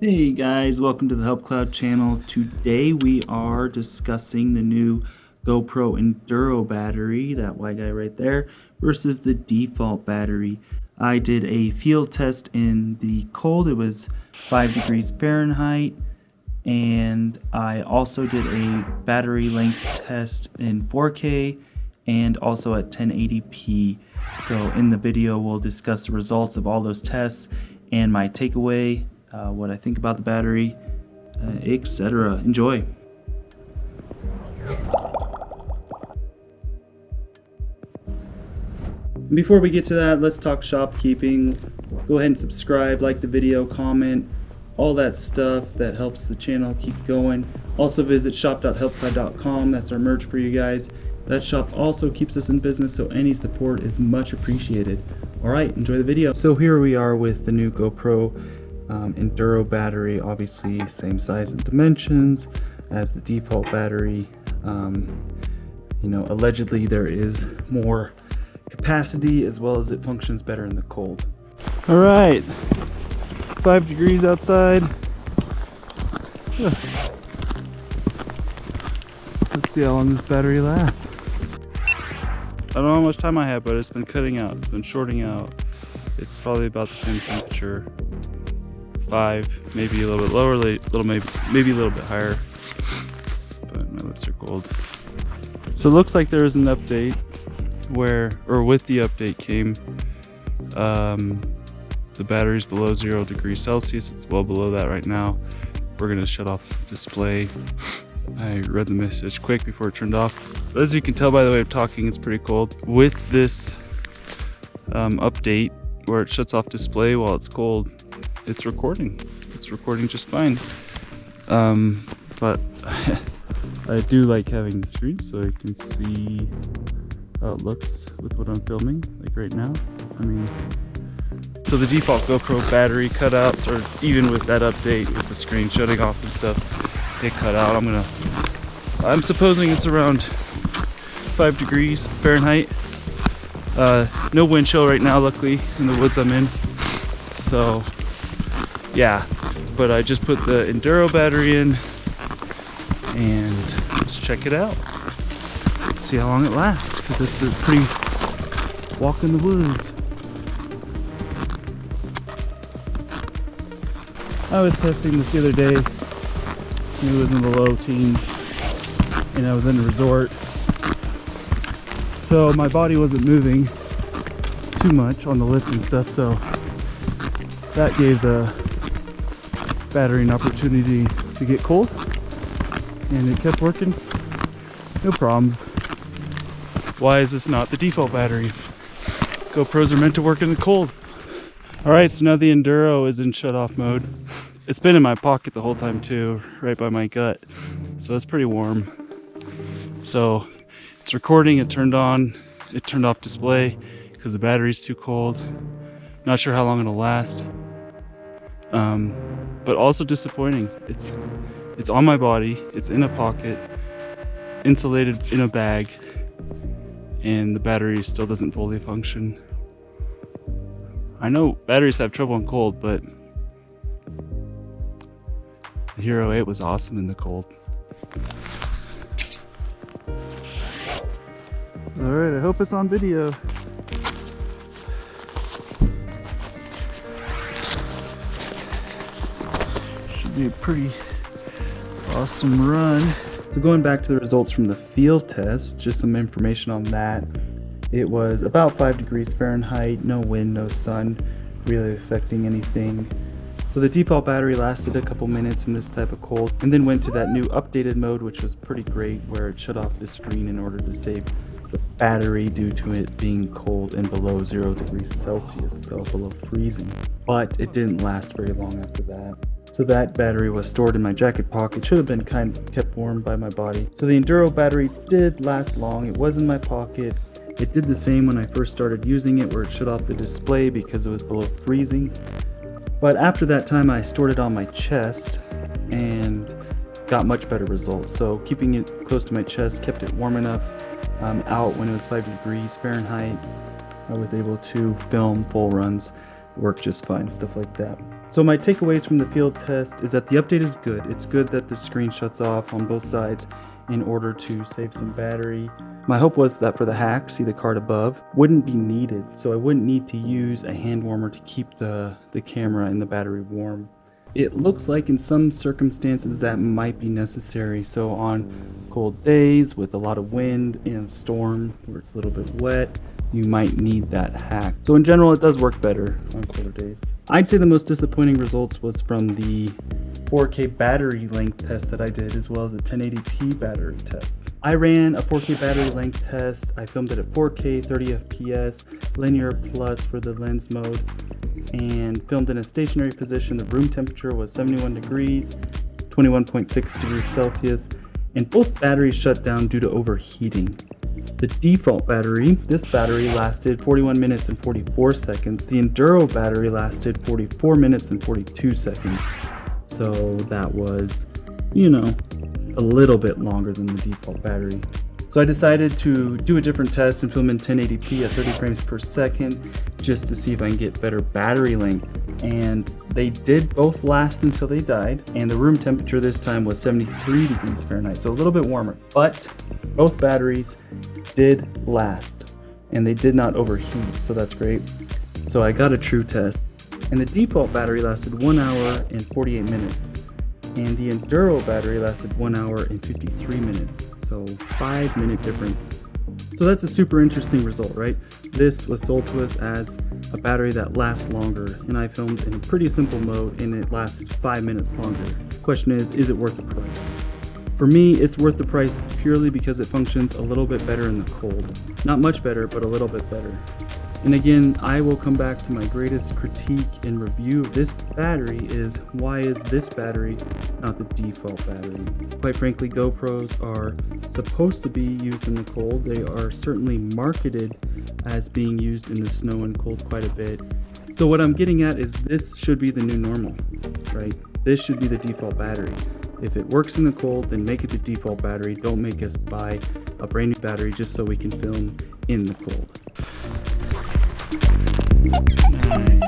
Hey guys, welcome to the HelpCloud channel. Today we are discussing the new GoPro Enduro battery, that white guy right there, versus the default battery. I did a field test in the cold. It was 5 degrees Fahrenheit, and I also did a battery length test in 4K and also at 1080p. So in the video we'll discuss the results of all those tests and my takeaway, what I think about the battery, etc. Enjoy. Before we get to that, let's talk shopkeeping. Go ahead and subscribe, like the video, comment, all that stuff that helps the channel keep going. Also visit shop.helpcloud.com. That's our merch for you guys. That shop also keeps us in business, so any support is much appreciated. Alright, enjoy the video. So here we are with the new GoPro Enduro battery, obviously same size and dimensions as the default battery. Allegedly there is more capacity as well as it functions better in the cold. Alright, 5 degrees outside. Let's see how long this battery lasts. I don't know how much time I have, but it's been cutting out, it's been shorting out. It's probably about the same temperature. 5, maybe a little bit lower, maybe a little bit higher. But my lips are cold. So it looks like there is an update with the update came the battery's below 0 degrees Celsius. It's well below that right now. We're gonna shut off the display. I read the message quick before it turned off. But as you can tell by the way I'm talking, it's pretty cold. With this update where it shuts off display while it's cold, it's recording. It's recording just fine. But I do like having the screen so I can see how it looks with what I'm filming, like right now. So the default GoPro battery cutouts, or even with that update with the screen shutting off and stuff, it cut out. I'm supposing it's around 5 degrees Fahrenheit. No wind chill right now, luckily, in the woods I'm in. So yeah, but I just put the Enduro battery in and let's check it out. Let's see how long it lasts, because this is a pretty walk in the woods. I was testing this the other day. It was in the low teens and I was in a resort, so my body wasn't moving too much on the lift and stuff, so that gave the battery an opportunity to get cold, and it kept working, no problems. Why is this not the default battery? GoPros are meant to work in the cold. Alright, so now the Enduro is in shut off mode. It's been in my pocket the whole time too, right by my gut, so it's pretty warm. So it's recording, it turned off display because the battery's too cold. Not sure how long it'll last. But also disappointing. It's on my body, it's in a pocket, insulated in a bag, and the battery still doesn't fully function. I know batteries have trouble in cold, but the Hero9 was awesome in the cold. Alright, I hope it's on video. Should be a pretty awesome run. So going back to the results from the field test, just some information on that. It was about 5 degrees Fahrenheit, no wind, no sun really affecting anything. So the default battery lasted a couple minutes in this type of cold, and then went to that new updated mode, which was pretty great, where it shut off the screen in order to save the battery due to it being cold and below 0 degrees Celsius, so below freezing. But it didn't last very long after that. So that battery was stored in my jacket pocket, should have been kind of kept warm by my body. So the Enduro battery did last long, it was in my pocket. It did the same when I first started using it, where it shut off the display because it was below freezing. But after that time I stored it on my chest and got much better results. So keeping it close to my chest kept it warm enough. Out when it was 5 degrees Fahrenheit, I was able to film full runs work just fine, stuff like that. So my takeaways from the field test is that the update is good. It's good that the screen shuts off on both sides in order to save some battery. My hope was that for the hack, see the card above, wouldn't be needed. So I wouldn't need to use a hand warmer to keep the camera and the battery warm. It looks like in some circumstances that might be necessary. So on cold days with a lot of wind and storm where it's a little bit wet, you might need that hack. So in general, it does work better on colder days. I'd say the most disappointing results was from the 4K battery length test that I did, as well as a 1080p battery test. I ran a 4K battery length test. I filmed it at 4K, 30 FPS, linear plus for the lens mode, and filmed in a stationary position. The room temperature was 71 degrees, 21.6 degrees Celsius, and both batteries shut down due to overheating. The default battery, this battery lasted 41 minutes and 44 seconds. The Enduro battery lasted 44 minutes and 42 seconds. So that was, a little bit longer than the default battery. So I decided to do a different test and film in 1080p at 30 frames per second just to see if I can get better battery length. And they did both last until they died. And the room temperature this time was 73 degrees Fahrenheit, so a little bit warmer. But both batteries did last and they did not overheat, so that's great. So I got a true test. And the default battery lasted 1 hour and 48 minutes. And the Enduro battery lasted 1 hour and 53 minutes. So 5-minute difference. So that's a super interesting result, right? This was sold to us as a battery that lasts longer, and I filmed in a pretty simple mode and it lasted 5 minutes longer. Question is it worth the price? For me, it's worth the price purely because it functions a little bit better in the cold. Not much better, but a little bit better. And again, I will come back to my greatest critique and review of this battery is why is this battery not the default battery? Quite frankly, GoPros are supposed to be used in the cold. They are certainly marketed as being used in the snow and cold quite a bit. So what I'm getting at is this should be the new normal, right? This should be the default battery. If it works in the cold, then make it the default battery. Don't make us buy a brand new battery just so we can film in the cold. Nice.